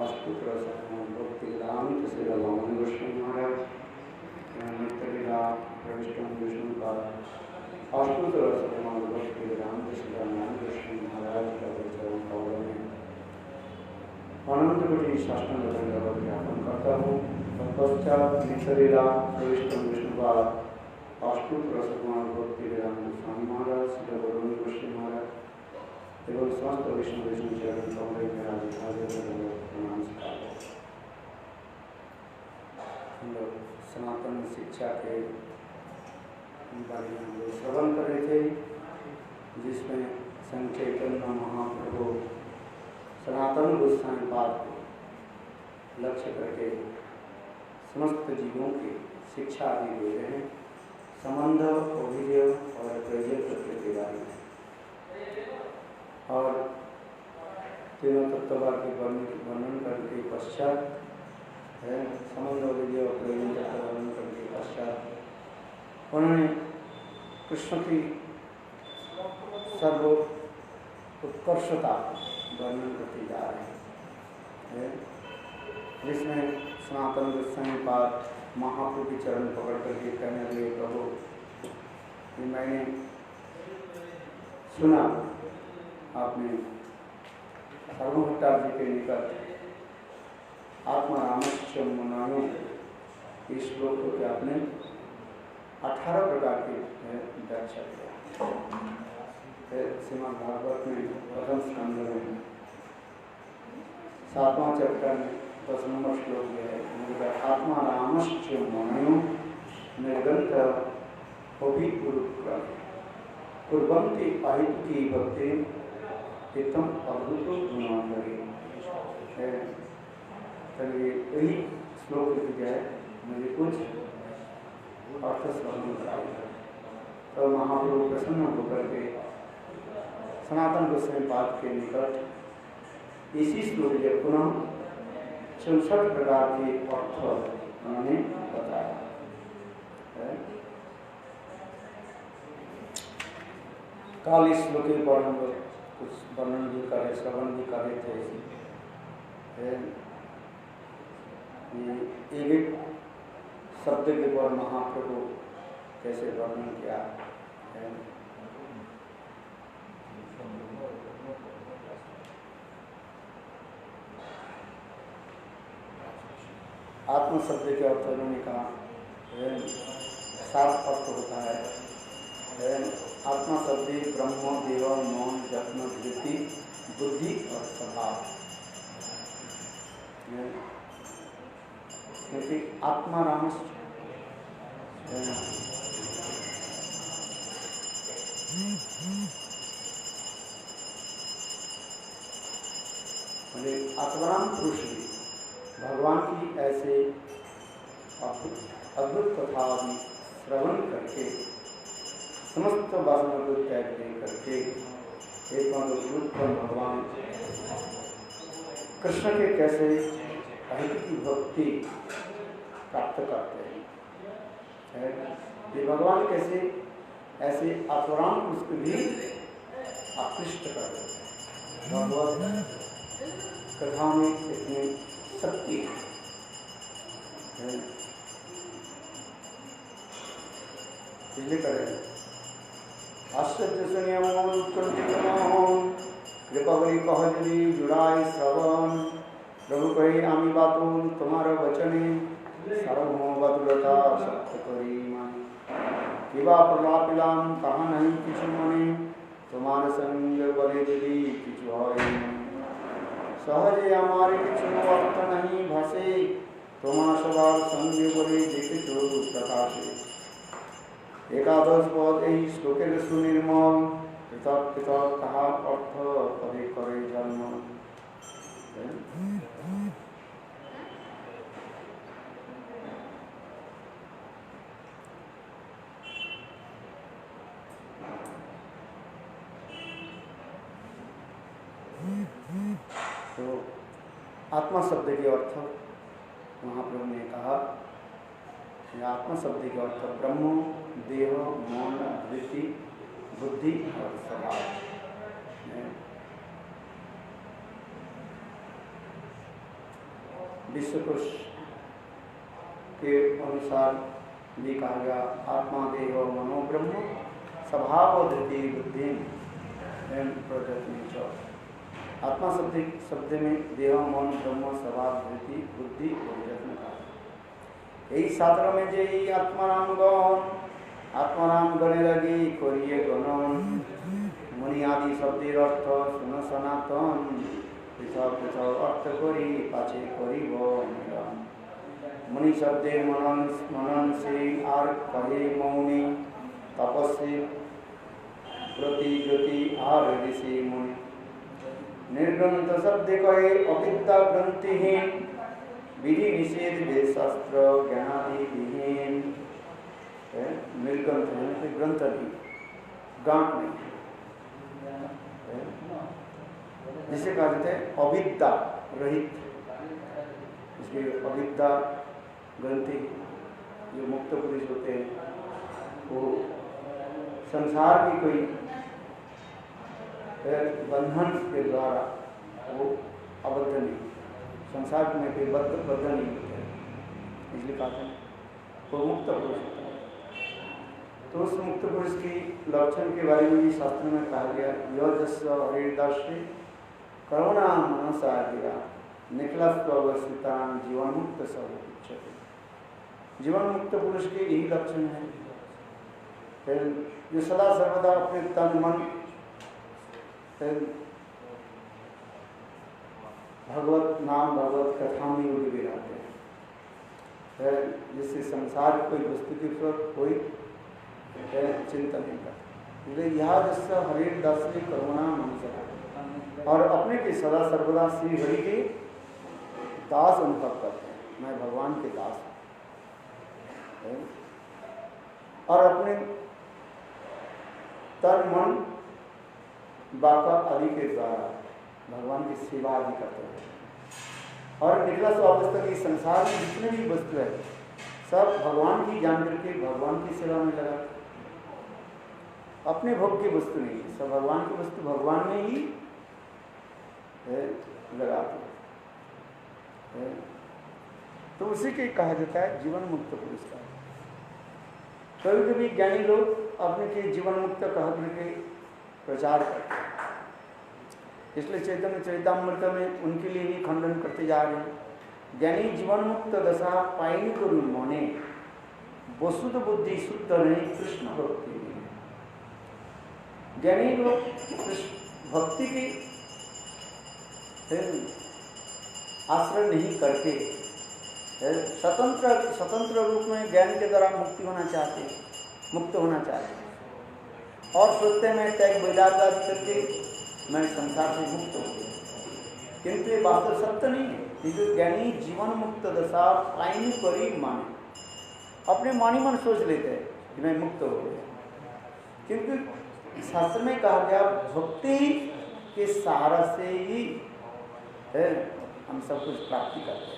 राजपुत्र भक्ति वेदांत श्री भगवान विष्णु महाराज नित्य लीला प्रविष्टम विष्णु का राजपुत्र भक्ति वेदांत श्री भगवान विष्णु महाराज का चरण कमलों में अनंत कोटि शास्त्र दंडवत ज्ञापन करता हूँ। तत्पश्चात नित्य लीला प्रविष्टम विष्णु का राजपुत्र भक्ति वेदांत स्वामी महाराज श्री भगवान विष्णु महाराज एवं समस्त विष्णु चरण कमल में प्रणाम सिखाते। हम लोग सनातन शिक्षा के बारे में हम लोग श्रवण कर रहे थे, जिसमें संत चैतन्य महाप्रभु सनातन गोस्वामी पाद को लक्ष्य करके समस्त जीवों की शिक्षा आदि दे रहे हैं। संबंध, अभिजय और प्रयोजन तत्व के बारे में और तीनों तत्ववाद के वर्णन करने के पश्चात है संबंध, अभिजय और प्रयोजन तत्व वर्णन करने के पश्चात उन्होंने कृष्ण की सर्व उत्कर्षता वर्णन करते जा रहे हैं, जिसमें सनातन गोस्वामी पाद महाप्रभु के चरण पकड़ करके कहने लगे, प्रभु मैंने सुना आपने सर्वभट्टाचार्य के निकट आत्मा रामश्च मनायो इस श्लोक को आपने 18 प्रकार की व्याख्या किया। श्रीमद् भागवत में प्रथम स्कंध में 7वां चैप्टर में 10 नंबर श्लोक में है, आत्मा रामश्च मनायो निर्गंत होभी कुर्वन्ति अहितुकी भक्ति एकदम अद्भुत गुणांगरी है। चलिए यही श्लोक की जाए, मुझे कुछ अर्थ समझ कराएगा। तो महाप्रभु प्रसन्न होकर के सनातन गोस्वामी पाद के निकट इसी श्लोक के पुनः 64 प्रकार के अर्थ उन्होंने बताया है। काल इस श्लोक पर हम लोग कुछ वर्णन भी करे, श्रवण भी कर रहे थे। एक एक शब्द के पर महाप्रभु कैसे वर्णन किया है। आत्म शब्द के अर्थ उन्होंने कहा, सात अर्थ होता है। आत्मा शब्द ब्रह्म, देव, मौन, जत्न, धृति, बुद्धि और स्वभाव। क्योंकि आत्मा राम आत्माराम पुरुष भी भगवान की ऐसे अद्भुत कथा आदि श्रवण करके समस्त वासना को त्याग करके एकमात्र भगवान कृष्ण के कैसे अहित की भक्ति प्राप्त करते हैं। ये भगवान कैसे ऐसे आत्माराम पुरुष को भी आकृष्ट कर देते हैं। भगवत कथा में इतनी शक्ति है, इसलिए करें आश्चर्य सुनियमों कृपा करी कहजली जुड़ाई श्रवण प्रभु कही आमी बातों तुम्हारा वचने सार्वभौम बदुलता सत्य करी किवा प्रलापिलाम कहा नहीं किछु मने तुम्हारे संग बले दिली किछु है सहज हमारे किछु अर्थ नहीं भाषे तुम्हारा स्वभाव संग बले देखो प्रकाशे। एकादश पद यही श्लोकेर सुनिर्मल पृथक पृथक कहा अर्थ पदे करे जन्म। तो आत्मा शब्द के अर्थ महाप्रभु ने कहा, आत्मा शब्द के अर्थ ब्रह्म, देह, मौन, वृत्ति, बुद्धि और स्वभाव। विश्वकोश के अनुसार भी कहा गया आत्मा देह मनो ब्रह्म स्वभाव धृति बुद्धि प्रजति। आत्मा शब्द में देह मन ब्रह्म स्वभाव धृति बुद्धि प्रजत्न कहा। यही शास्त्र में जे आत्माराम गणे लगे करिए गणन मुनि आदि शब्देर अर्थ सुन सनातन पृथक पृथक अर्थ करी पाचे करिब मिलन। मुनि शब्दे मनन से आर कहे मौनी तपस्वी प्रति ज्योति आर ऋषि मुनि। निर्ग्रंथ शब्द कहे अविद्या ग्रंथिहीन विधि निषेध वेद शास्त्र ज्ञानादि विहीन। निर्ग्रंथ है ग्रंथ नहीं गांठ नहीं, जिसे कहा जाता है अविद्या रहित। इसलिए अविद्या ग्रंथि जो मुक्त पुरुष होते हैं वो संसार की कोई बंधन के द्वारा वो अबद्ध नहीं, संसार में कोई बद्ध नहीं होते, इसलिए कहते हैं वो मुक्त पुरुष होता है। तो उस मुक्त पुरुष की लक्षण के बारे में भी शास्त्र में कहा गया यजस्व हरिदाश्री करुणा मनसा गिरा निखिलस्वस्थिता जीवन मुक्त सब उच्चते। जीवन मुक्त पुरुष के यही लक्षण है। फिर जो सदा सर्वदा अपने तन मन भगवत नाम भगवत कथा में उड़े रहते हैं, जिससे संसार कोई वस्तु के ऊपर कोई चिंता नहीं करता। यह जिससे हरि दर्शनी करुणा मनसा और अपने के सदा सर्वदा श्री हरि के दास अनुभव करते हैं। मैं भगवान के दास हूँ और अपने तन मन बाका आदि के द्वारा भगवान की सेवा आदि करते हैं। और निकला अवस्था की संसार में जितने भी वस्तु है सब भगवान की जान करके भगवान की सेवा में लगा। अपने भोग की वस्तु नहीं, सब भगवान की वस्तु भगवान में ही लगाते हैं। तो उसी के कहा जाता है जीवन मुक्त पुरुष का। कभी कभी ज्ञानी लोग अपने के जीवन मुक्त कह करके प्रचार करते हैं, इसलिए चैतन्य चरितामृत में उनके लिए ही खंडन करते जा रहे हैं। ज्ञानी जीवन मुक्त दशा पाइन करुण मने वसुध बुद्धि शुद्ध नहीं कृष्ण भक्ति। ज्ञानी लोग भक्ति की आश्रय नहीं करके स्वतंत्र रूप में ज्ञान के द्वारा मुक्त होना चाहते हैं और सोचते हैं त्याग वैराग्य करके मैं संसार से मुक्त हो गया, किंतु ये वास्तव सत्य नहीं है। क्योंकि ज्ञानी जीवन मुक्त दशा पाइन करी माने अपने मानी मन सोच लेते हैं कि मैं मुक्त हो गया, क्योंकि शास्त्र में कहा गया भक्ति के सहारा से ही हम सब कुछ प्राप्ति करते हैं।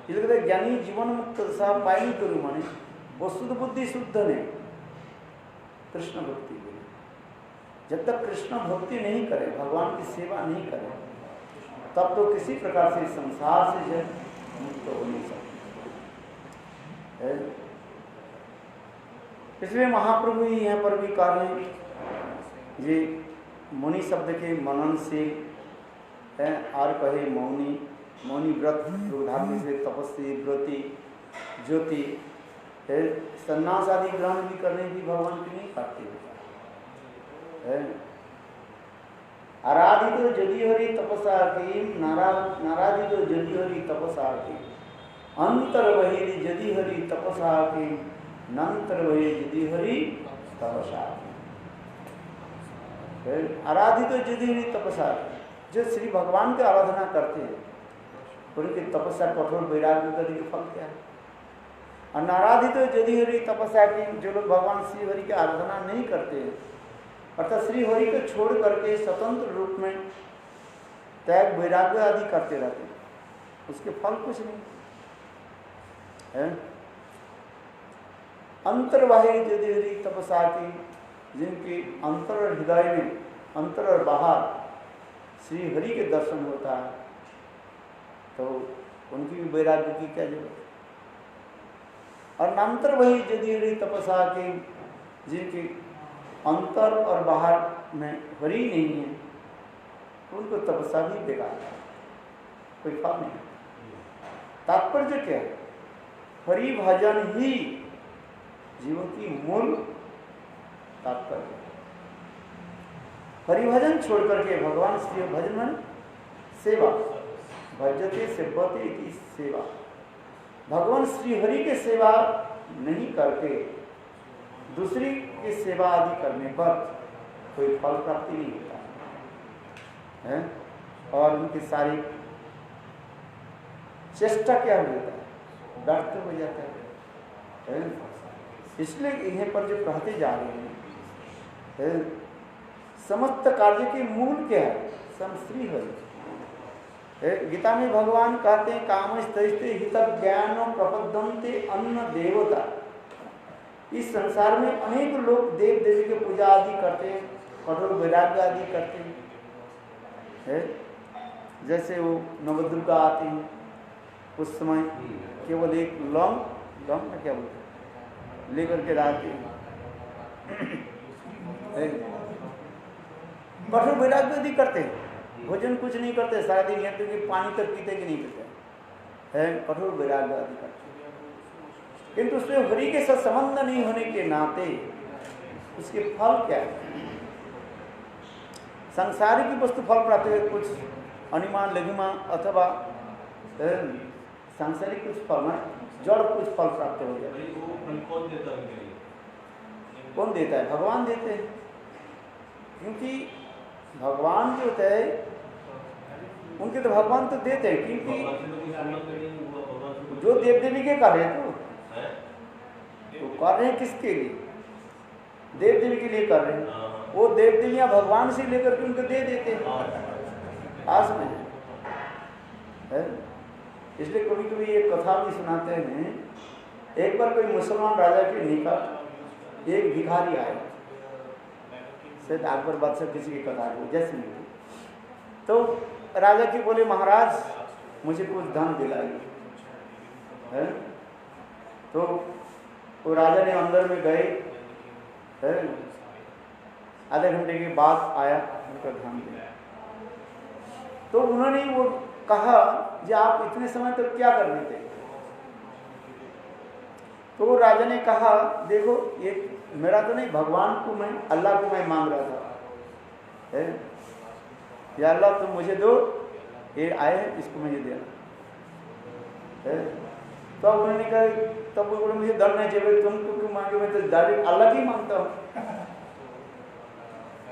इसलिए कहते ज्ञानी जीवन मुक्त दशा पाइन करी माने वस्तुत बुद्धि शुद्ध नहीं कृष्ण भक्ति के। जब तक कृष्ण भक्ति नहीं करे, भगवान की सेवा नहीं करे, तब तो किसी प्रकार से संसार से जो मुक्त हो नहीं सकते। इसलिए महाप्रभु ही यहाँ पर भी कह रहे हैं ये मुनि शब्द के मनन से है आर कहे मौनी मौनी व्रत धार्मिक से तपस्वी व्रति ज्योति है सन्यास आदि ग्रहण भी करने की भगवान की नहीं करते है। आराधित तो जदि हरि तपसा की नाराधित तो जदि हरि तपसा की अंतर बहिरी जदि हरि तपसा की नंतर वही जदि हरि तपसा की। आराधित तो जदि हरि तपसा जो श्री भगवान की आराधना करते हैं उनकी तपस्या कठोर वैराग्य करने के फल क्या है। और नाराधित तो यदि हरि तपस्या की जो लोग भगवान श्री हरि की आराधना नहीं करते अर्थात श्री हरि को छोड़ करके स्वतंत्र रूप में त्याग वैराग्य आदि करते रहते हैं, उसके फल कुछ नहीं है। अंतर्वाही यदि हरि तपस्या की जिनकी अंतर और हृदय में अंतर और बाहर श्री हरि के दर्शन होता है तो उनकी भी वैराग्य की क्या जरूरत। और नांतर वही यदि तपस्या के जिनके अंतर और बाहर में हरि नहीं है उनको तपस्या भी बेकार है, कोई फल नहीं। तात्पर्य क्या है? हरि भजन ही जीवन की मूल तात्पर्य। हरि भजन छोड़ करके भगवान श्री भजन मन सेवा, भजते सेवते इति सेवा। भगवान श्री हरि के सेवा नहीं करके दूसरी की सेवा आदि करने पर कोई फल प्राप्ति नहीं होता है। और उनकी सारी चेष्टा क्या हो जाता है? व्यर्थ हो जाता है। इसलिए इन्हें पर जो कहते जा रहे हैं समस्त कार्य के मूल क्या है? सम श्री हरि। गीता में भगवान कहते हैं कामस्ते हित ज्ञान प्रपद्यन्ते अन्न देवता। इस संसार में अनेक लोग देव देवी के पूजा आदि करते हैं, कठोर वैराग्य आदि करते हैं। जैसे वो नवदुर्गा आते हैं उस समय केवल एक लौंग में क्या बोलते हैं लेकर के रहते हैं, कठोर वैराग्य आदि करते हैं, भोजन कुछ नहीं करते, सारा दिन यहाँ क्योंकि पानी तक पीते कि नहीं पीते हैं, कठोर वैराग्य आदि करते हैं। किंतु उसमें हरि के साथ संबंध नहीं होने के नाते उसके फल क्या है? सांसारिक वस्तु फल प्राप्त है, कुछ अनिमान लघिमा अथवा सांसारिक कुछ फल में जड़ कुछ फल प्राप्त हो जाए। कौन देता है? भगवान देते हैं। क्योंकि भगवान जो होते हैं उनके तो भगवान तो देते हैं, क्योंकि जो देव देवी के कर रहे हैं तो कर रहे हैं किसके लिए? देव देवी के लिए कर रहे हैं। वो देव देवियां भगवान से लेकर के उनको दे देते हैं आज में है। इसलिए कभी कभी ये कथा भी सुनाते हैं। एक बार कोई मुसलमान राजा के निकट एक भिखारी आए, शायद अकबर बादशाह किसी की कथा को जैसे नहीं, तो राजा की बोले महाराज मुझे कुछ धन दिलाइए है। तो वो राजा ने अंदर में गए, आधे घंटे के बाद आया, उनका धन दिया। तो उन्होंने वो कहा कि आप इतने समय तक क्या कर रहे थे? तो राजा ने कहा देखो ये मेरा तो नहीं, भगवान को मैं, अल्लाह को मैं मांग रहा था, या अल्लाह तुम मुझे दो, ये आए हैं इसको मुझे देना। तो उन्होंने कहा तब तो मुझे डर नहीं चाहिए, तुमको क्यों मांगे? मैं तो डायरेक्ट अल्लाह की मांगता हूँ,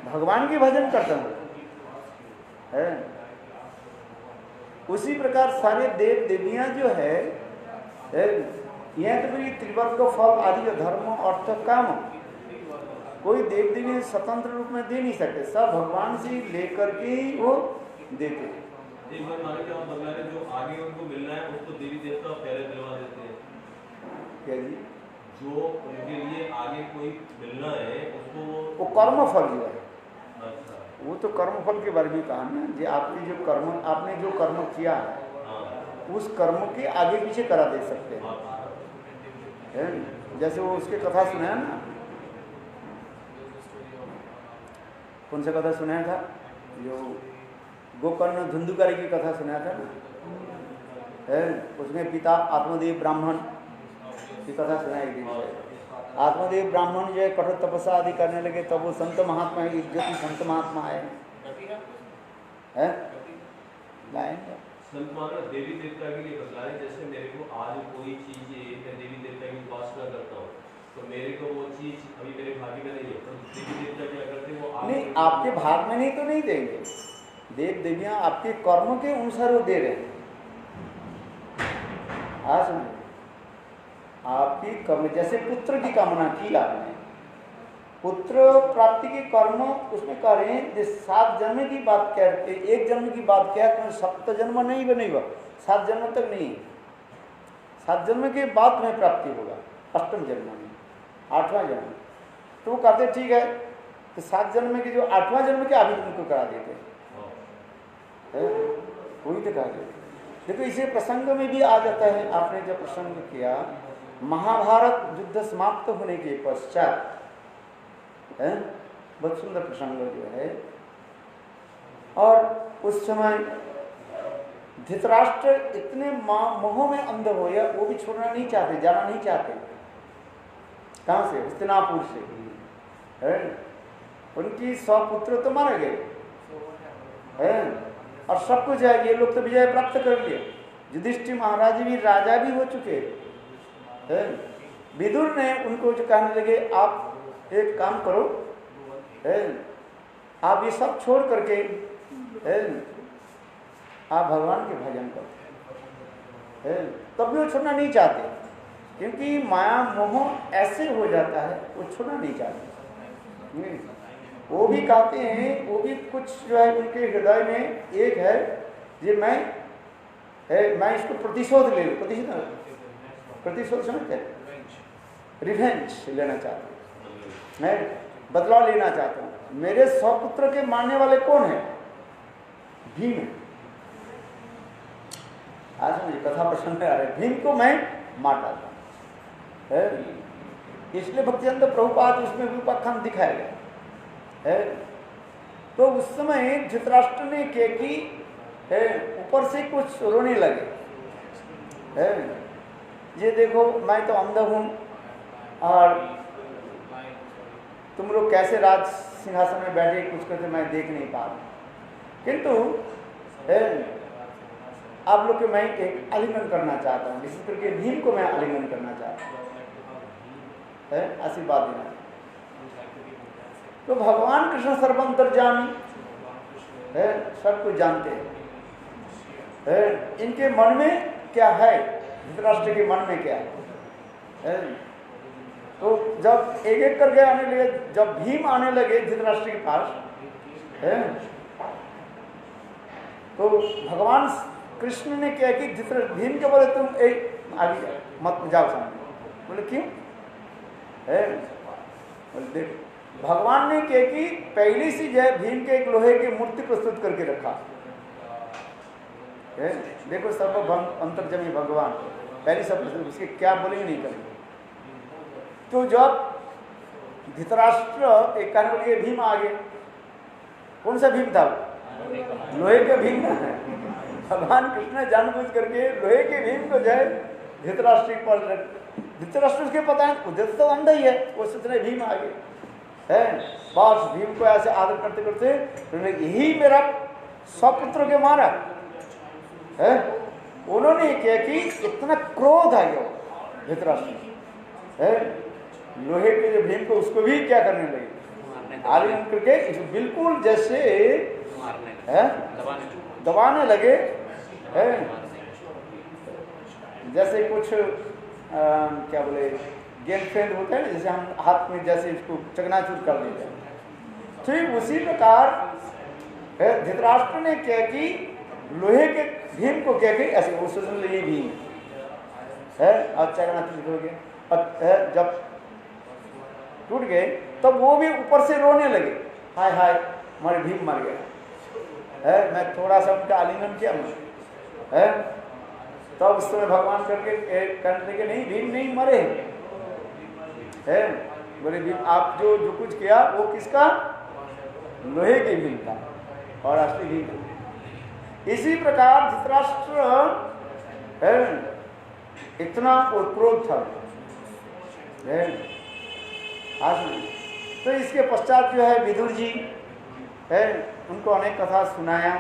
भगवान की भजन करता हूँ। उसी प्रकार सारे देव देवियां जो है यह तो त्रिवर्ग फल आदि धर्म अर्थ काम कोई देव देवी स्वतंत्र रूप में दे नहीं सकते, सब भगवान से लेकर के ही वो देते। जो आगे उनको मिलना है उसको देवी देवता पहले दिलवा देते हैं क्या जी? जो उनके लिए आगे कोई मिलना है उसको वो कर्म फल जो है। अच्छा, वो तो कर्म फल के बारे में कहा ना, जो आपने जो कर्म किया है उस कर्म के आगे पीछे करा दे सकते हैं। जैसे वो उसके कथा सुनाया ना, कौन सा कथा सुनाया था? जो गोकर्ण धुंधुकारी की कथा सुनाया था ना, उसमें पिता आत्मदेव ब्राह्मण की कथा सुनाई गई। आत्मदेव ब्राह्मण जो है कठोर तपस्या आदि करने लगे, तब वो संत महात्मा इज्जती संत महात्मा आए हैं लाएंगे संत महात्मा देवी देवता के लिए बतलाए। जैसे मेरे को आज कोई चीज मैं देवी देवता की उपासना करता हूँ तो मेरे को वो चीज अभी मेरे भाग्य में नहीं है, तो देवी देवता क्या करते हैं वो नहीं, आपके भाग में नहीं तो नहीं देंगे। देव देवियां आपके कर्म के अनुसार वो दे रहे हैं। आज आपकी कर्म, जैसे पुत्र की कामना की आपने, पुत्र प्राप्ति के कर्म उसमें कह रहे हैं 7 जन्म की बात क्या है, 1 जन्म की बात क्या है, 7 जन्म नहीं बनेगा, 7 जन्म तक नहीं, 7 जन्म के बाद में प्राप्ति होगा, 8वें जन्म में, 8वां जन्म। तो वो कहते ठीक है, तो 7 जन्म के जो 8वां जन्म के अभी तुमको करा देते हैं, वही तो कहा देते। देखो इसे प्रसंग में भी आ जाता है। आपने जो प्रसंग किया, महाभारत युद्ध समाप्त होने के पश्चात है, बहुत सुंदर प्रसंग जो है। और उस समय धृतराष्ट्र इतने मोह में अंध हो गया, वो भी छोड़ना नहीं चाहते, जाना नहीं चाहते। कहाँ से? हस्तिनापुर से है। उनकी 100 पुत्र तो मारे गए है, और सब कुछ है, ये लोग तो विजय प्राप्त कर लिए। युधिष्ठिर महाराज भी राजा भी हो चुके हैं। विदुर ने उनको जो कहने लगे, आप एक काम करो है, आप ये सब छोड़ करके है, आप भगवान के भजन करो है। तब भी वो छोड़ना नहीं चाहते, क्योंकि माया मोह ऐसे हो जाता है, वो छोड़ना नहीं चाहते। वो भी कहते हैं, वो भी कुछ जो है उनके हृदय में एक है, ये मैं इसको प्रतिशोध ले लूँ। प्रतिशोध समझते हैं? रिवेंज लेना चाहता हूँ, मैं बदलाव लेना चाहता हूँ। मेरे 100 पुत्र के मारने वाले कौन है? भीम। आज मुझे कथा प्रसंग आ रहे, भीम को मैं मार डालता हूँ। इसलिए भक्तिवेदांत प्रभुपाद उसमें रूपाख्यान दिखाया गया है। तो उस समय धृतराष्ट्र ने केकी ऊपर से कुछ रोने लगे है, ये देखो मैं तो अंधा हूं और तुम लोग कैसे राज सिंहासन में बैठे कुछ करते मैं देख नहीं पा रहा, किंतु आप लोग के मैं एक आलिंगन करना चाहता हूँ, विशेष करके भीम को मैं आलिंगन करना चाहता हूँ, आशीर्वाद देना। तो भगवान कृष्ण सर्वंतर्यामी है, सब कुछ जानते हैं। इनके मन में क्या है, धृतराष्ट्र के मन में क्या है। तो जब एक एक करके आने लगे, जब भीम आने लगे धृतराष्ट्र के पास है, तो भगवान कृष्ण ने क्या कि भीम के बोले तुम एक आगे मत जाओ सामने। बोले क्यों है? बोले देख भगवान ने क्या कि पहली सी जय भीम के एक लोहे की मूर्ति प्रस्तुत करके रखा है। देखो सर्व अंतर्जमी भगवान पहली सब उसके क्या बोलेंगे नहीं करेंगे। तो जब धृतराष्ट्र एक कहने के लिए भीम आ गए, कौन सा भीम था? लोहे के भीम। भगवान कृष्ण जानबूझ करके लोहे के भीम को जय धृतराष्ट्र पर, धृतराष्ट्र उसके पता है उधर तो अंधा ही है, वो सोचने भीम आ गए है। बस भीम को ऐसे आदर करते करते यही मेरा स्वपुत्र के मारा है। उन्होंने क्या कि इतना क्रोध आ गया धृतराष्ट्र है, लोहे के जो भीम को उसको भी क्या करने लगे, आलिंगन करके बिल्कुल जैसे है दबाने लगे है। जैसे कुछ क्या बोले गेंद फेंद होता है ना, जैसे हम हाथ में जैसे इसको चकनाचूर कर देते हैं, ठीक उसी प्रकार धृतराष्ट्र ने क्या कि लोहे के भीम को क्या कि ऐसे वो सोचने लगे भीम है और चकनाचूर हो गया। जब टूट गए तब वो भी ऊपर से रोने लगे, हाय हाय हमारे भीम मर गया है। मैं थोड़ा सा उनका आलिंगन किया है, तब उस समय भगवान करके कहने लगे नहीं भीम नहीं मरे है। बोले भीम आप जो कुछ किया वो किसका? लोहे के भीम था और असली भीम। इसी प्रकार धृतराष्ट्र है इतना क्रोध था है। तो इसके पश्चात जो है विदुर जी है, उनको अनेक कथा सुनाया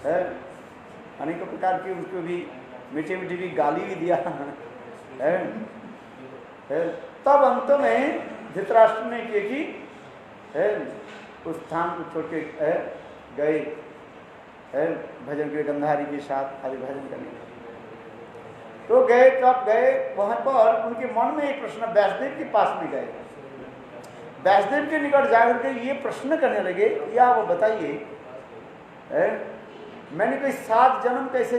है, अनेक प्रकार की उनको भी मीठी मीठी भी गाली भी दिया है। तब अंत में धृतराष्ट्र ने किया कि है उस स्थान को छोड़ के गए है भजन के गंधारी के साथ आदि भजन करने। तो गए तब गए वहां पर उनके मन में एक प्रश्न, व्यासदेव के पास में गए, व्यासदेव के निकट जाकर के ये प्रश्न करने लगे, या वो बताइए मैंने कोई 7 जन्म कैसे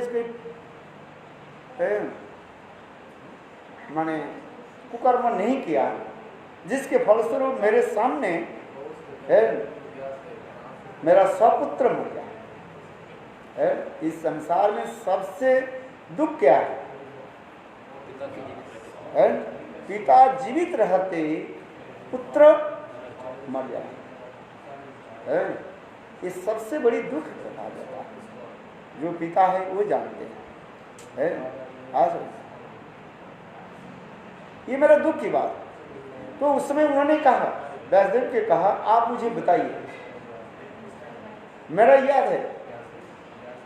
माने कुकर्म नहीं किया जिसके फलस्वरूप मेरे सामने मेरा स्वपुत्र मर गया है? इस संसार में सबसे दुख क्या है? पिता जीवित रहते पुत्र मर जाए, है? ये सबसे बड़ी दुख कहा जाता है। जो पिता है वो जानते हैं, है? आज ये मेरा दुख की बात। तो उस समय उन्होंने कहा, व्यासदेव के कहा, आप मुझे बताइए, मेरा याद है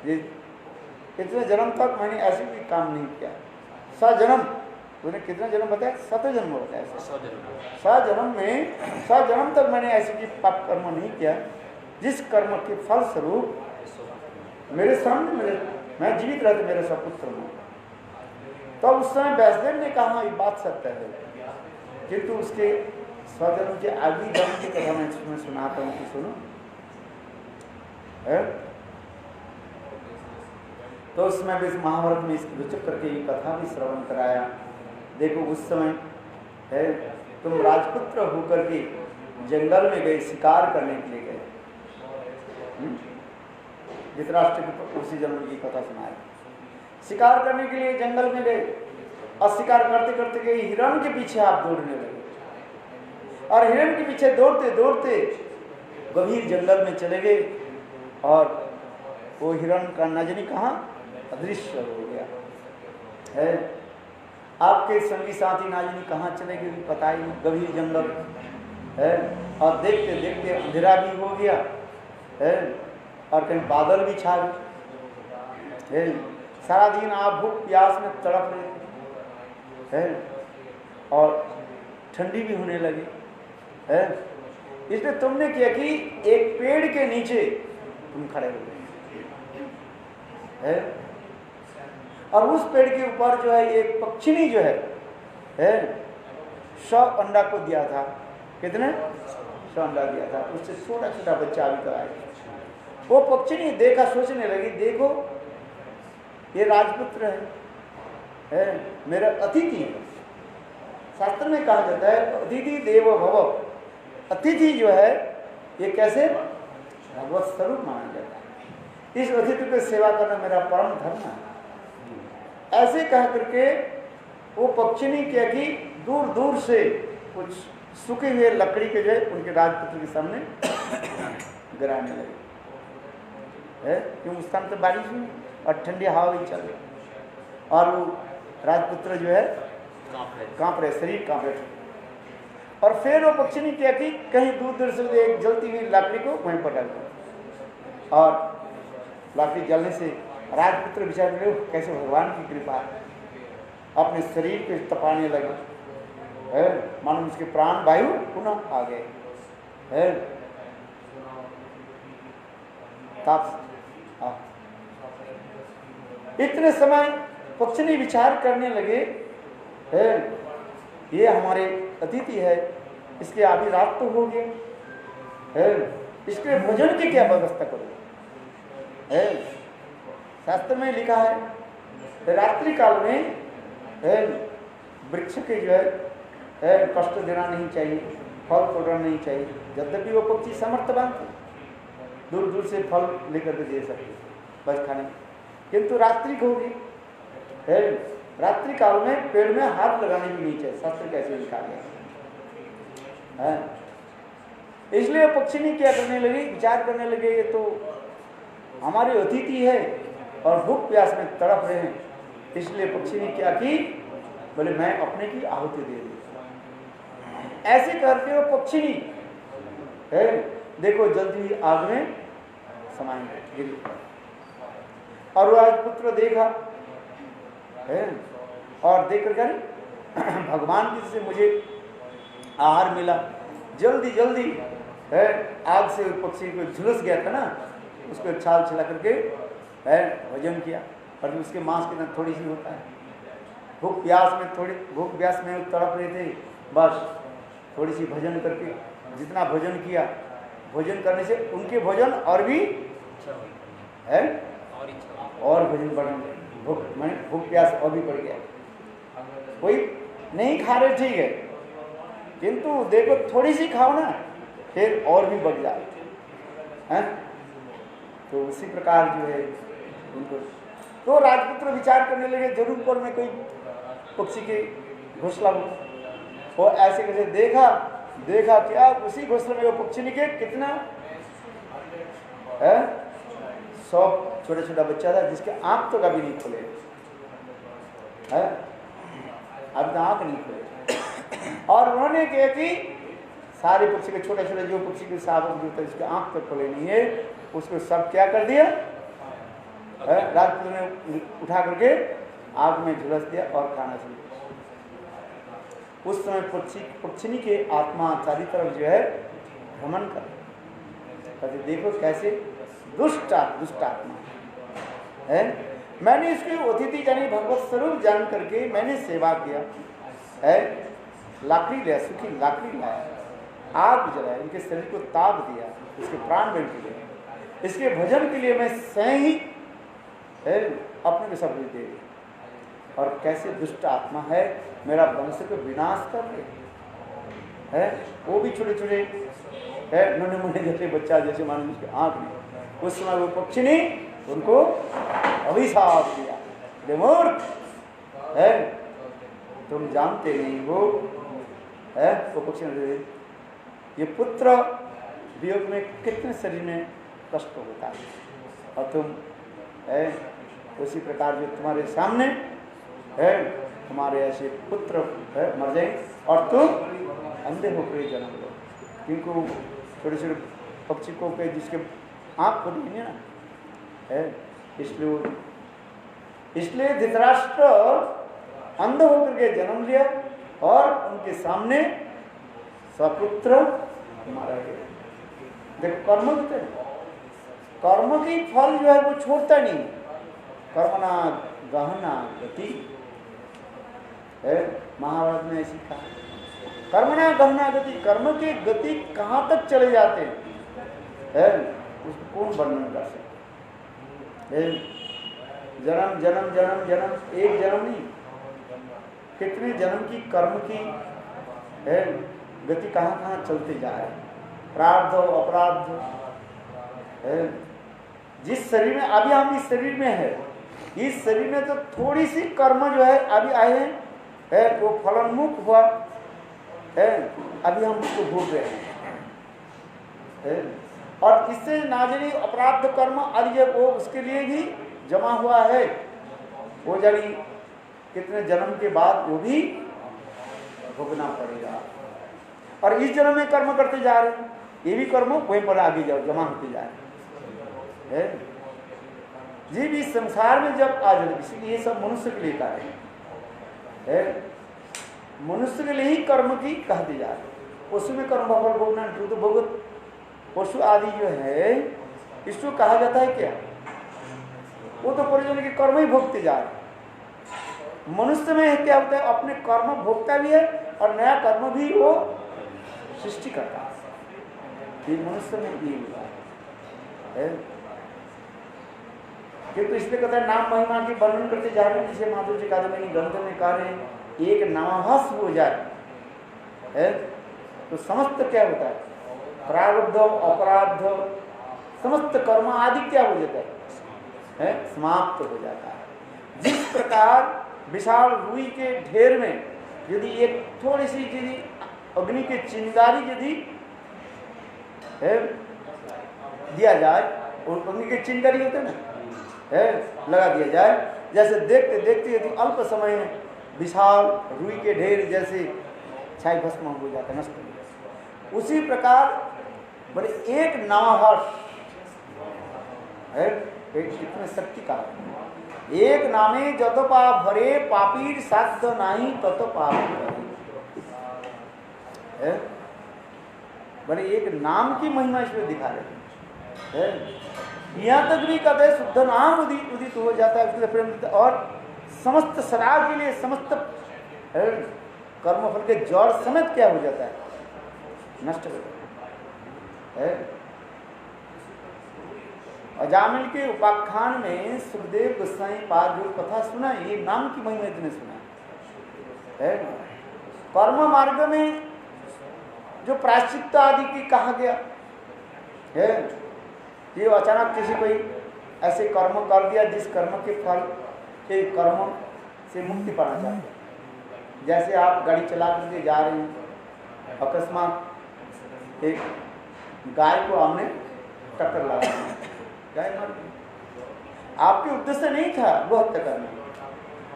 ये कितने जन्म तक मैंने ऐसे भी काम नहीं किया। 7 जन्म, तूने कितना जन्म बताया? 7 जन्म बताया। 7 जन्म में 7 जन्म तक मैंने ऐसे भी पाप कर्म नहीं किया जिस कर्म के फल स्वरूप मेरे सामने मैं जीवित रहते मेरे सपुत्र में। तो उस समय व्यासदेव ने कहा ये बात सत्य है, किंतु उसके स्वजन्म के आगे जन्म की कथा मैं सुनाता हूँ कि सुनो। तो उस समय भी इस महाभारत में इसकी रुचक करके ये कथा भी श्रवण कराया। देखो उस समय है तुम राजपुत्र होकर के जंगल में गए, शिकार करने के लिए गए। धृतराष्ट्र की उसी जन्म की कथा सुनाया। शिकार करने के लिए जंगल में गए और शिकार करते करते गए, हिरण के पीछे आप दौड़ने लगे और हिरण के पीछे दौड़ते दौड़ते गंभीर जंगल में चले गए और वो हिरण का नजनी कहाँ अदृश्य हो गया है। आपके संगी साथी नाजनी कहाँ चले गए पता ही नहीं, गंभीर जंगल है और देखते देखते अंधेरा भी हो गया है और कहीं बादल भी छा गए। सारा दिन आप भूख प्यास में तड़प रहे थे और ठंडी भी होने लगी है। इसलिए तुमने किया कि एक पेड़ के नीचे तुम खड़े हो गए और उस पेड़ के ऊपर जो है एक पक्षिणी जो है 100 अंडा को दिया था। कितने? 100 अंडा दिया था। उससे छोटा छोटा बच्चा अभी तो आया। वो पक्षिणी देखा, सोचने लगी देखो ये राजपुत्र है मेरा अतिथि है। शास्त्र में कहा जाता है अतिथि देवो भव। अतिथि जो है ये कैसे भगवत स्वरूप माना जाता है। इस अतिथि की सेवा करना मेरा परम धर्म है। ऐसे कह करके वो पक्षिणी क्या कि दूर दूर से कुछ सूखे हुए लकड़ी के जो है उनके राजपुत्र के सामने गिराने लगे है, क्यों उस टाइम तो बारिश हुई और ठंडी हवा भी चल रही और वो राजपुत्र जो है कांप रहे, शरीर कांप रहे। और फिर वो पक्षिणी क्या कि कहीं दूर दूर से एक जलती हुई लकड़ी को वहीं पर डाल दिया और लकड़ी जलने से राजपुत्र विचार करे कैसे भगवान की कृपा अपने शरीर पे तपाने लगे है, मानो उसके प्राण वायु पुनः आ गए है। इतने समय पक्षिणी विचार करने लगे है ये हमारे अतिथि है, इसके अभी रात तो हो गए है, इसके भोजन की क्या व्यवस्था करो है। शास्त्र में लिखा है रात्रि काल में वृक्ष के जो है कष्ट देना नहीं चाहिए, फल तोड़ना नहीं चाहिए। यद्यपि वो पक्षी समर्थवान थे, दूर दूर से फल लेकर के दे सकते बस खाने, किंतु रात्रि को होगी है। रात्रि काल में पेड़ में हाथ लगाने भी नहीं चाहिए, शास्त्र कैसे लिखा गया है। इसलिए पक्षिणी क्या करने लगी, विचार करने लगे ये तो हमारे अतिथि है और भूख प्यास में तड़प रहे हैं। इसलिए पक्षिणी क्या की, बोले मैं अपने की आहुति दे दी। ऐसे करके वो पक्षिणी है देखो जल्दी ही आग में समाएंगे और वो राजपुत्र देखा है और देख कर भगवान की से मुझे आहार मिला, जल्दी जल्दी है आग से पक्षी को झुलस गया था ना, उसको छाल छिला करके है भोजन किया और उसके मांस के अंदर थोड़ी सी होता है। भूख प्यास में तड़प रहे थे, बस थोड़ी सी भोजन करके जितना भोजन किया, भोजन करने से उनके भोजन और भी है और भोजन बढ़ने भूख प्यास और भी बढ़ गया। कोई नहीं खा रहे ठीक है, किंतु देखो थोड़ी सी खाओ ना फिर और भी बढ़ जाए है। तो उसी प्रकार जो है उनको। तो राजपुत्र विचार करने लगे जरूर पर में कोई पक्षी के घोंसला हो। वो ऐसे कैसे देखा क्या उसी घोंसले में वो पक्षी निकले कितना है 100 छोटा बच्चा था जिसके आंख तो कभी नहीं खुले है, अब तो आंख नहीं खुले। और उन्होंने क्या कि सारे पक्षी के छोटे जो पक्षी के साबुत जो था जिसके आंख तक खुले नहीं है उसको सब क्या कर दिया, राजपुत्र ने उठा करके आग में झुलस दिया और खाना शुरू किया। उस समय पक्षिनी के आत्मा चारी तरफ जो है भ्रमण कर, देखो कैसे दुष्ट आत्मा है। मैंने इसकी अतिथि यानी भगवत स्वरूप जान करके मैंने सेवा किया है, लाकड़ी लाया, सूखी लाकड़ी लाया, आग जलाया, इनके शरीर को ताप दिया, इसके प्राण बन के लिए, इसके भजन के लिए मैं स्वयं ही अपने को सब कुछ दे दी। और कैसे दुष्ट आत्मा है, मेरा वंश को विनाश कर रहे है। वो भी छोटे है नन्हे मुन्ने जैसे बच्चा जैसे मान लीजिए आँख में, उस समय वो पक्षी ने उनको अभिशाप दिया, बेमूर्ख है तुम जानते नहीं हो है। वो पक्षी ने ये पुत्र वियोग में कितने शरीर में कष्ट होता है, और तुम है उसी प्रकार जो तुम्हारे सामने है तुम्हारे ऐसे पुत्र है मर जाए और तुम अंधे होकर जन्म लो। क्योंकि छोटे पक्षी को पे जिसके आँख खुली नहीं ना है, इसलिए धृतराष्ट्र अंध होकर के जन्म लिया और उनके सामने सपुत्र मारा गया। देखो कर्म की फल जो है वो छोड़ता नहीं, कर्मणा गहना गति है, महाभारत ने ऐसी कहा कर्मणा गहना गति, कर्म की गति कहाँ तक चले जाते हैं उसको कौन वर्णन कर सकते। जन्म एक जन्म नहीं, कितने जन्म की कर्म की है गति कहाँ चलते जा रहे हैं, प्रारब्ध अपराध है। जिस शरीर में अभी हम इस शरीर में है, इस शरीर में तो थोड़ी सी कर्म जो है अभी आए है वो फलनमुख हुआ है, अभी हम उसको भोग रहे हैं। और इससे नाजरी अपराध कर्म आदि वो उसके लिए भी जमा हुआ है, वो जानी कितने जन्म के बाद वो भी भोगना पड़ेगा। और इस जन्म में कर्म करते जा रहे हैं, ये भी कर्म वहीं पर आगे जाओ जमा होते जा रहे हैं। जीव इस संसार में जब आ जाए, इसलिए ये सब मनुष्य के लिए कार्य है, मनुष्य के लिए ही कर्म की कहते जा रहे। पशु में कर्म फल भोगना, तो भोगत पशु आदि जो है इसको कहा जाता है क्या, वो तो परिजन के कर्म ही भोगते जा रहे। मनुष्य में क्या होता है, अपने कर्म भोगता भी है और नया कर्म भी वो सृष्टि करता है। ये मनुष्य में ये हुआ है, किंतु इसलिए कहता है नाम महिमा की वर्णन करते जा रहे हैं, जिसे माधुर्य कादम्बिनी ग्रंथ में कह रहे हैं एक नामाभास हो जाए है तो समस्त क्या होता है, प्रारब्ध अपराध समस्त कर्म आदि क्या हो जाता है समाप्त हो जाता है। जिस प्रकार विशाल रुई के ढेर में यदि एक थोड़ी सी यदि अग्नि के चिंगारी यदि दिया जाए, और अग्नि के चिंगारी होते ना लगा दिया जाए, जैसे देखते देखते यदि अल्प समय में विशाल रुई के ढेर जैसे छाई भस्म हो जाता है, नष्ट हो जाता। उसी प्रकार बड़े एक नामाभास है, कितने शक्ति का एक नामे जत पाप भरे पापीर साध्य नहीं तत पाप है। बड़े एक नाम की महिमा इसमें दिखा रहे हैं। यहाँ तक भी कहते हैं शुद्ध नाम उदित हो जाता है उसके प्रेम, और समस्त शराब के लिए समस्त कर्मफल के जड़ समेत क्या हो जाता है, नष्ट हो जाता है। अजामिल के उपाख्यान में सुखदेव गोस्वामी पाद जो कथा सुना, ये नाम की महिमा इतने सुना है। कर्म मार्ग में जो प्रायश्चित्त आदि की कहा गया है, ये अचानक किसी कोई ऐसे कर्म कर दिया जिस कर्म के फल के कर्म से मुक्ति पाना चाहते हैं। जैसे आप गाड़ी चला करके जा रहे हैं, अकस्मात एक गाय को हमने टक्कर लगा, गाय मर गई। आपके उद्देश्य नहीं था वो हत्या करना,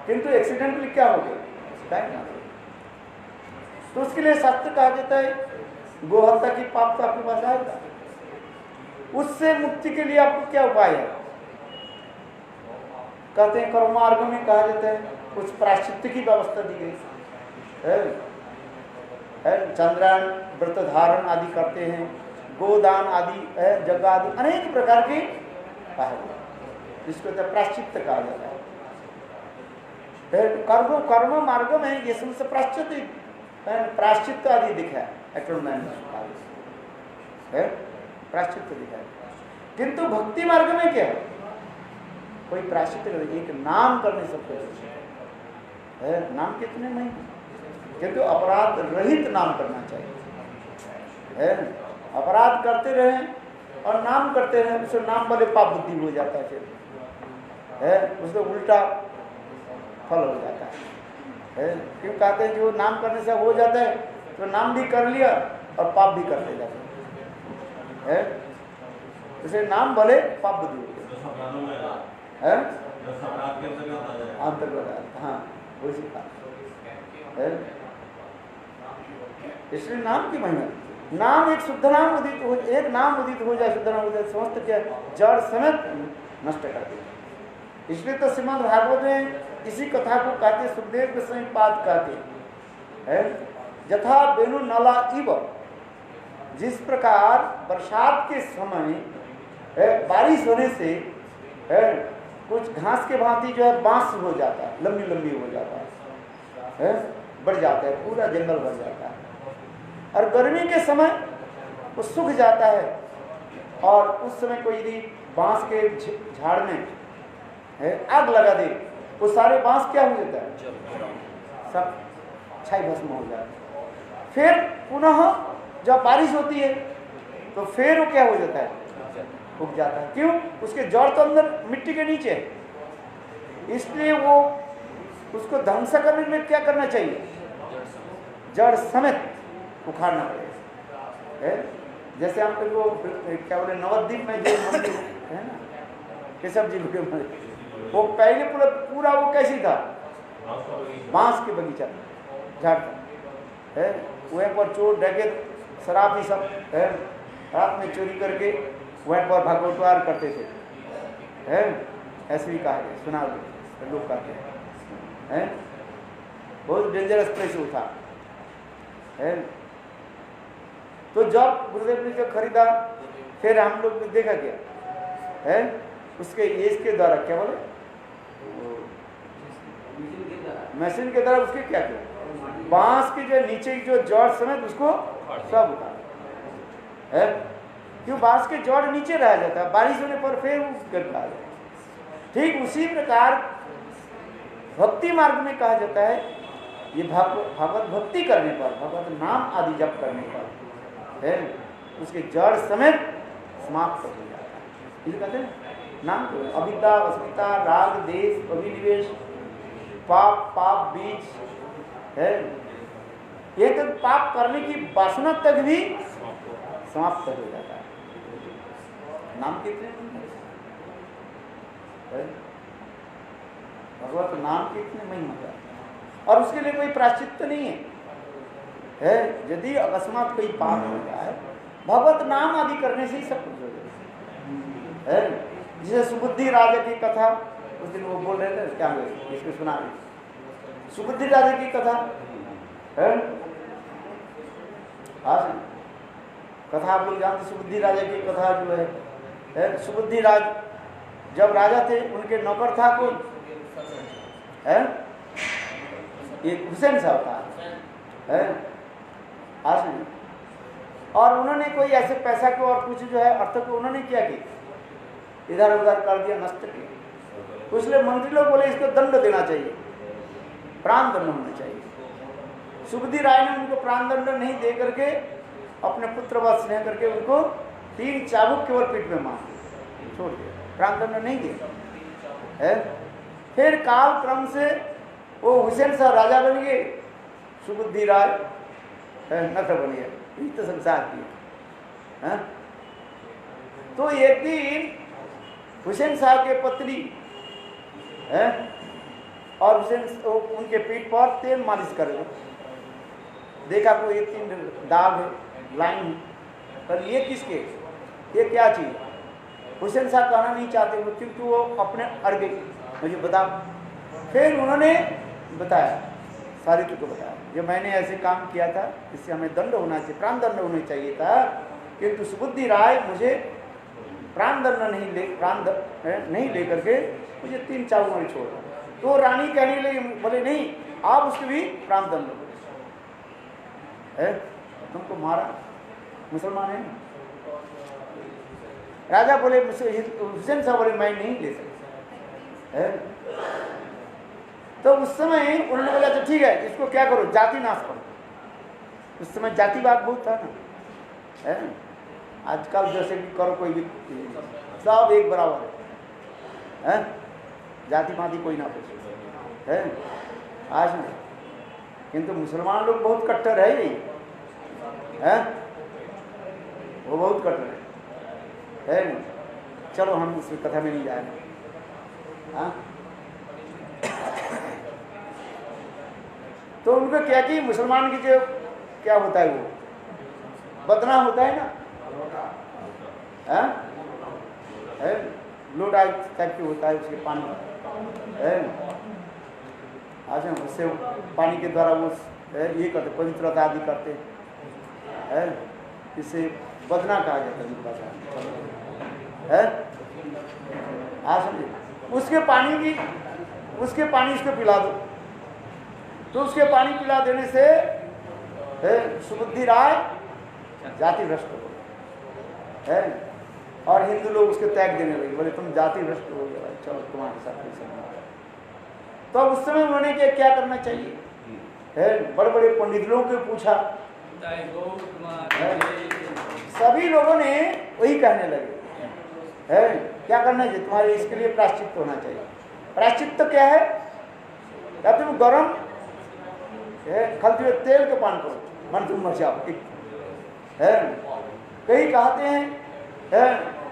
किंतु एक्सीडेंटली क्या हो गया, गाय मर गई। तो उसके लिए शास्त्र कहा जाता है गोहत्या की पाप तो आपके पास आएगा, उससे मुक्ति के लिए आपको क्या उपाय है? कहते हैं कर्म मार्ग में कहा जाता है कुछ प्रायश्चित्त की व्यवस्था दी गई है। चंद्रायण व्रत धारण आदि करते हैं, गोदान आदि है, यज्ञ आदि अनेक प्रकार के जिसको प्रायश्चित्त कहा जाता है। कर्म मार्ग में ये समझ प्रायश्चित्त आदि दिखा है, प्रायश्चित्त दिखा है। किंतु भक्ति मार्ग में क्या है? कोई प्रायश्चित्त एक नाम करने सब कुछ है। नाम कितने नहीं, किंतु अपराध रहित नाम करना चाहिए है। अपराध करते रहें और नाम करते रहें, उससे नाम वाले पाप बुद्धि हो जाता है, फिर है उससे उल्टा फल हो जाता है। क्यों कहते हैं जो नाम करने से हो जाता है तो नाम भी कर लिया और पाप भी करते जाते हैं। उसे नाम भले पाप बुद्धि है अंतर्गत, हाँ वही है। इसलिए नाम की महिमा, नाम एक शुद्ध नाम उदित हो, एक नाम उदित हो जाए, शुद्ध नाम उदित समस्त क्या जड़ समेत नष्ट कर दे। इसलिए तो श्रीमद् भागवत में इसी कथा को कहते सुखदेव गोस्वामी पाद कहते हैं यथा वेणु नला इव, जिस प्रकार बरसात के समय बारिश होने से कुछ घास के भांति जो है बांस हो जाता है, लंबी लंबी हो जाता है, बढ़ जाता है, पूरा जंगल भर जाता है। और गर्मी के समय वो सूख जाता है, और उस समय कोई यदि बांस के झाड़ में आग लगा दे, वो सारे बांस क्या हो जाता है, सब छाई भस्म हो जाता है। फिर पुनः जब बारिश होती है तो फिर वो क्या हो जाता है, उग जाता है। क्यों? उसके जड़ तो अंदर मिट्टी के नीचे है। इसलिए वो उसको ध्वंस करने के लिए क्या करना चाहिए, जड़ समेत उखाड़ना पड़ेगा। जैसे हम लोग वो क्या बोले नवद्वीप में जो मंदिर है ना, केशव जी के मंदिर, वो पहले पूरा वो कैसी था, बांस के बगीचा झाड़ है। वहीं पर चोर डकैत शराबी सब है रात में चोरी करके वहीं पर भागवतवार करते थे, ऐसे भी कहा है, सुना लोग कहते हैं। बहुत डेंजरस प्लेस वो था है। तो जब गुरुदेव ने जो खरीदा, फिर हम लोग ने देखा क्या है, उसके इसके द्वारा क्या बोले मशीन के द्वारा उसके क्या किया, बांस की जो नीचे की जो जड़ समेत उसको सब उतारा है। क्यों? बांस के जड़ नीचे रह जाता है, बारिश होने पर फिर गिरता है। ठीक उसी प्रकार भक्ति मार्ग में कहा जाता है, ये भगवत भक्ति करने पर, भगवत नाम आदि जप करने पर है उसके जड़ समेत समाप्त हो जाता है। इसे कहते हैं नाम को अविद्या, अस्मिता, राग, देश, अभिनिवेश, पाप बीज है, ये तो पाप करने की वासना तक भी समाप्त हो जाता है। नाम कितने भगवत नाम की इतनी महिमा है, और उसके लिए कोई प्रायश्चित्त नहीं है। यदि अकस्मात कोई पाप हो जाए, भगवत नाम आदि करने से ही सब कुछ हो जाए है। जिसे सुबुद्धि राजा की कथा उस दिन वो बोल रहे थे, क्या हुए इसको सुना रहे, सुबुद्धि राजा की कथा है। आज कथा आप लोग जानते, सुबुद्धि राजा की कथा जो है सुबुद्धि राज जब राजा थे, उनके नौकर था कौन है, एक हुसैन साहब था है। आज और उन्होंने कोई ऐसे पैसा को और कुछ जो है अर्थ को उन्होंने क्या किया, इधर उधर कर दिया, नष्ट किया। इसलिए मंत्री लोग बोले इसको दंड देना चाहिए, प्राण दंड होना चाहिए। सुबुद्धि राय ने उनको प्राण दंड नहीं दे करके अपने पुत्र वध स्नेह करके उनको 3 चाबुक केवल पीठ में मार छोड़ दिया। प्राणदंड नहीं दिया है। फिर काल क्रम से वो हुसैन शाह राजा बन गए, सुबुद्धि राय नखर बन गया। यही तो संसार की है। तो एक दिन हुसैन शाह के पत्नी है और हुसैन उनके पीठ पर तेल मालिश कर रहे, देखा कोई 3 दाग है, लाइन है, पर ये किसके, ये क्या चीज? हुसैन शाह कहना नहीं चाहते वो, क्योंकि वो अपने अड़ गए, मुझे बता। फिर उन्होंने बताया, सारित्री को बताया, जो मैंने ऐसे काम किया था, इससे हमें दंड होना चाहिए, प्राण दंड होना चाहिए था, किंतु सुबुद्धि राय मुझे प्राण दंड नहीं ले करके मुझे 3 चाबुक मारी छोड़। तो रानी कहने लगी, बोले नहीं, आप उसके भी प्राण दंड है, तुमको मारा, मुसलमान है। राजा बोले, हुसैन साहब बोले मैं नहीं ले सकता है। तो उस समय उन्होंने बोला अच्छा ठीक है, इसको क्या करो, जाति नाश करो। उस समय जातिवाद बहुत था ना, है। आजकल जैसे भी करो, कोई भी सब एक बराबर है, जाति पाति कोई ना पूछे है आज नहीं। किंतु मुसलमान लोग बहुत कट्टर है ही है, वो बहुत कट्टर है नहीं। चलो हम उस कथा में नहीं जाएंगे। हाँ, तो उनको क्या कि मुसलमान की जो क्या होता है, वो बदना होता है ना, है लोटा टाइप की होता है, उसके पानी है आज उससे पानी के द्वारा वो ये करते, पवित्रता आदि करते है, इसे बदना कहा जाता है भाषा है। आज समझे, उसके पानी उसको पिला दो, तो उसके पानी पिला देने से सुबुद्धि राय जाति भ्रष्ट हो है, और हिंदू लोग उसके त्याग देने लगे, बोले तुम जाति भ्रष्ट हो गए भाई, चलो तुम्हारे साथ कैसे। तो उस समय उन्होंने क्या करना चाहिए है, बड़े बड़े पंडित लोगों को पूछा, सभी लोगों ने वही कहने लगे है, क्या करना चाहिए तुम्हारे, इसके लिए प्रायश्चित्त होना चाहिए। प्रायश्चित्त क्या है, या तुम गरम खलते हुए तेल का पान करो, मन तुम मर जाओ है। कई कहते हैं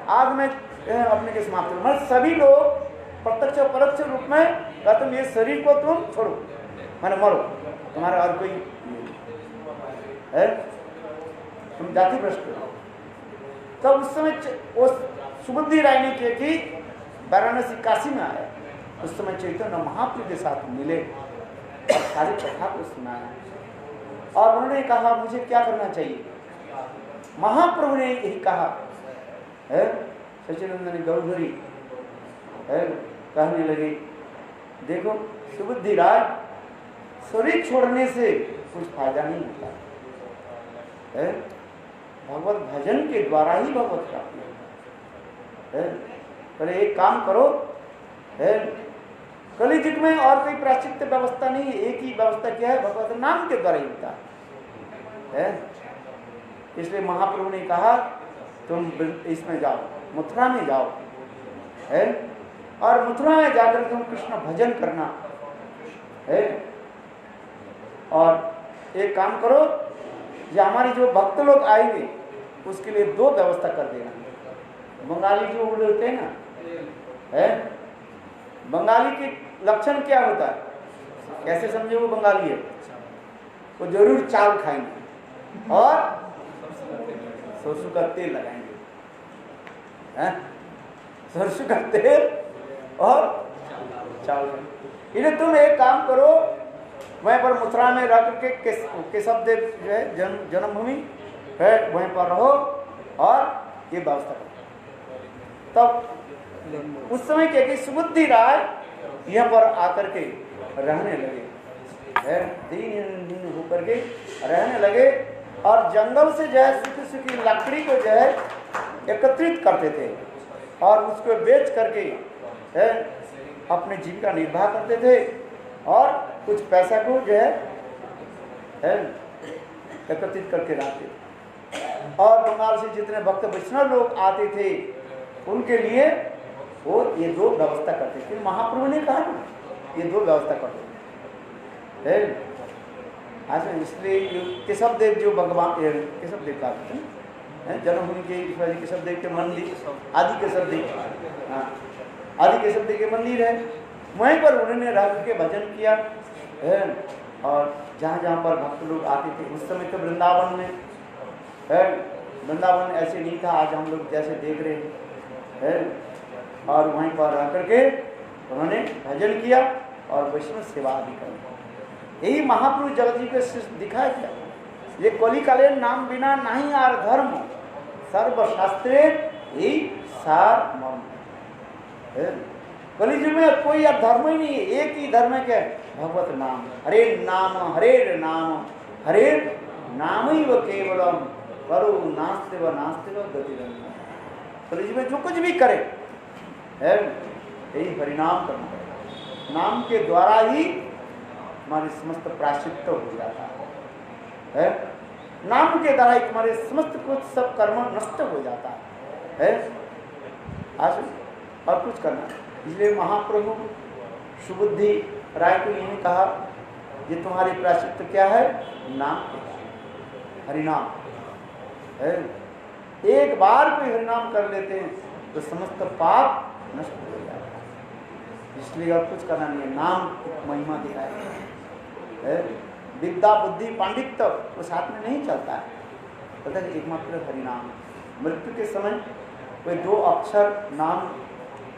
आग में अपने के समाप्त करो, मतलब सभी लोग प्रत्यक्ष परोक्ष रूप में या तुम ये शरीर को तुम छोड़ो, माने मरो, तुम्हारा और कोई है, तुम जाति भ्रष्ट हो। तब उस समय वो सुबुद्धि राय ने किया कि वाराणसी काशी में आया, उस समय चैतन्य महाप्रभु के साथ मिले और सारी कथा को सुनाया, और उन्होंने कहा मुझे क्या करना चाहिए। महाप्रभु ने यही कहा है, सच्चिदानंद गौरहरि कहने लगे, देखो सुबुद्धि राय, शरीर छोड़ने से कुछ फायदा नहीं होता है, भगवत भजन के द्वारा ही भगवत प्राप्ति है। पहले एक काम करो है, कलियुग में और कोई प्रायश्चित्त व्यवस्था नहीं है, एक ही व्यवस्था क्या है, भगवत नाम के द्वारा ही होता है। इसलिए महाप्रभु ने कहा तुम इसमें जाओ, मथुरा में जाओ है, और मथुरा में जाकर तुम कृष्ण भजन करना है, और एक काम करो, जो हमारे जो भक्त लोग आएंगे उसके लिए 2 व्यवस्था कर देना। बंगाली जो होते हैं ना है, बंगाली के लक्षण क्या होता है, कैसे समझे वो बंगाली है, वो जरूर चावल खाएंगे और सरसों का तेल लगाएंगे, सरसों का तेल और चावल। इन्हें तुम एक काम करो, वहीं पर मथुरा में रह करके केशव देव जो है जन्मभूमि है, वहीं पर रहो और ये व्यवस्था करो। तब उस समय क्या कि सुबुद्धि राय यहाँ पर आकर के रहने लगे है, 3 दिन होकर के रहने लगे, और जंगल से जो है सूखी सूखी लकड़ी को जो है एकत्रित करते थे और उसको बेच करके है अपने जीविका निर्वाह करते थे, और कुछ पैसा को जो है एकत्रित करके रखते थे। और बंगाल से जितने भक्त वैष्णव लोग आते थे उनके लिए वो ये दो व्यवस्था करते थे। महाप्रभु ने कहा ये दो व्यवस्था करते है। आज इसलिए केशव देव जो भगवान केशव देव का जन्मभूमि के केशव देव के मंदिर आदि केशव देव, हाँ आदि केशव देव के मंदिर है, वहीं पर उन्होंने रह के भजन किया है। और जहाँ जहाँ पर भक्त लोग आते थे उस समय तो वृंदावन में है, वृंदावन ऐसे नहीं था आज हम लोग जैसे देख रहे हैं। और वहीं पर रह करके उन्होंने भजन किया और वैष्णव सेवा आदि कर। यही महाप्रभु जगत जी के दिखाया क्या, ये कलिकाले नाम बिना नहीं आर धर्म सर्वशास्त्रे यही सार मर्म है। कलियुग में कोई अब धर्म ही नहीं है, एक ही धर्म है क्या, भगवत नाम, हरे नाम हरे नाम ही वो केवलम करो नास्ते व गति। कलियुग में जो कुछ भी करे है यही हरिनाम करना है। नाम के द्वारा ही हमारे समस्त प्रायश्चित्त हो जाता है। नाम के द्वारा ही हमारे समस्त कुछ सब कर्म नष्ट हो जाता है। आज और कुछ करना, इसलिए महाप्रभु सुबुद्धि राय को यही कहा ये तुम्हारी प्रायश्चित्त क्या है, नाम हरिनाम है। एक बार कोई हरिनाम कर लेते हैं तो समस्त पाप नष्ट हो जाता है। इसलिए और कुछ करना नहीं है, नाम महिमा दिखाए है। विद्या बुद्धि पांडित्य वो साथ में नहीं चलता है, पता है एकमात्र हरिनाम। मृत्यु के समय कोई दो अक्षर नाम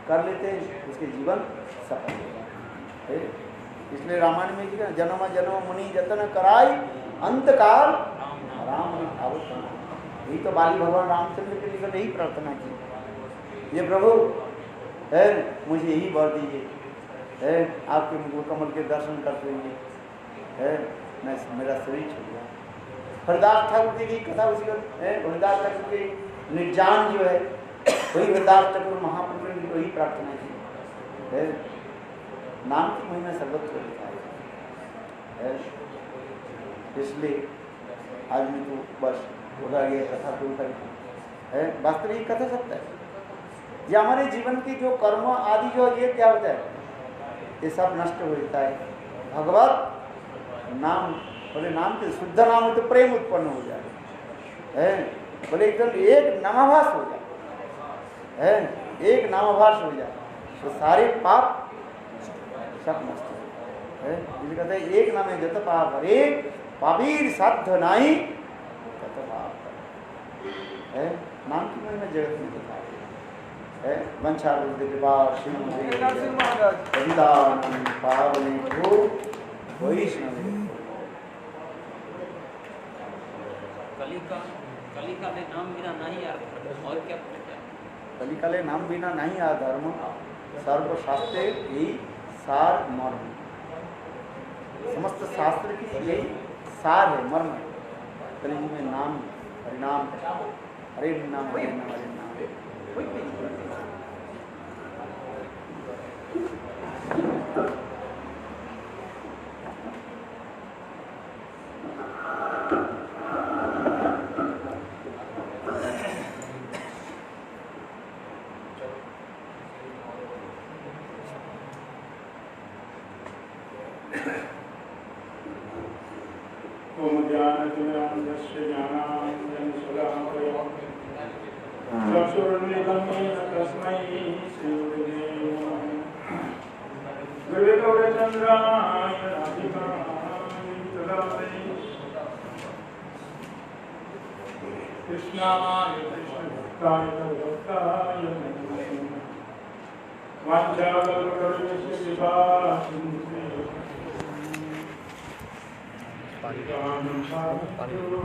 कर लेते हैं उसके जीवन सफल हो जाता है। इसलिए रामायण में लिखा जन्म जन्म मुनि जतन कराई अंतकाल राम आवत। यही तो बाली भगवान रामचंद्र के लिए यही प्रार्थना की, ये प्रभु है मुझे यही वर दीजिए है, आपके मुख कमल के दर्शन करते हुए है मैं मेरा शरीर छूट गया। हरिदास ठाकुर जी की कथा उसी है, हरिदास ठाकुर के निर्जान जो है वही हरिदास ठाकुर महाप्रभु ने वही प्रार्थना की है। नाम की महिमा सर्वत्र लिखा है। इसलिए आज में तो बस उधर ये कथा तो उधर है, वास्तविक कथा सत्य है। ये हमारे जीवन की जो कर्म आदि जो ये क्या होता है, ये सब नष्ट हो जाता है। भगवत नाम बोले, नाम के शुद्ध नाम हो तो प्रेम उत्पन्न हो जाए है, बोले एकदम एक नामाभास हो जाए है, एक नामाभास हो जाए तो सारे पाप सब नष्ट हो है। इसलिए कहते हैं एक नाम है जत पाप हरे पापीर साध्य नहीं तत पाप है। नाम की महिमा जगत में दिखा है। वंशा कृपा श्रीमदानंद पावने को वैष्णव कलिकाले नाम बिना नहीं यार और क्या, कलिकाले नाम बिना नहीं आ धर्म सर्वशास्त्रे यही सार मर्म। समस्त शास्त्र की यही सार है, मर्म है। कलियुग में नाम हरिनाम, हरे नाम हरे नाम हरे नाम। पानी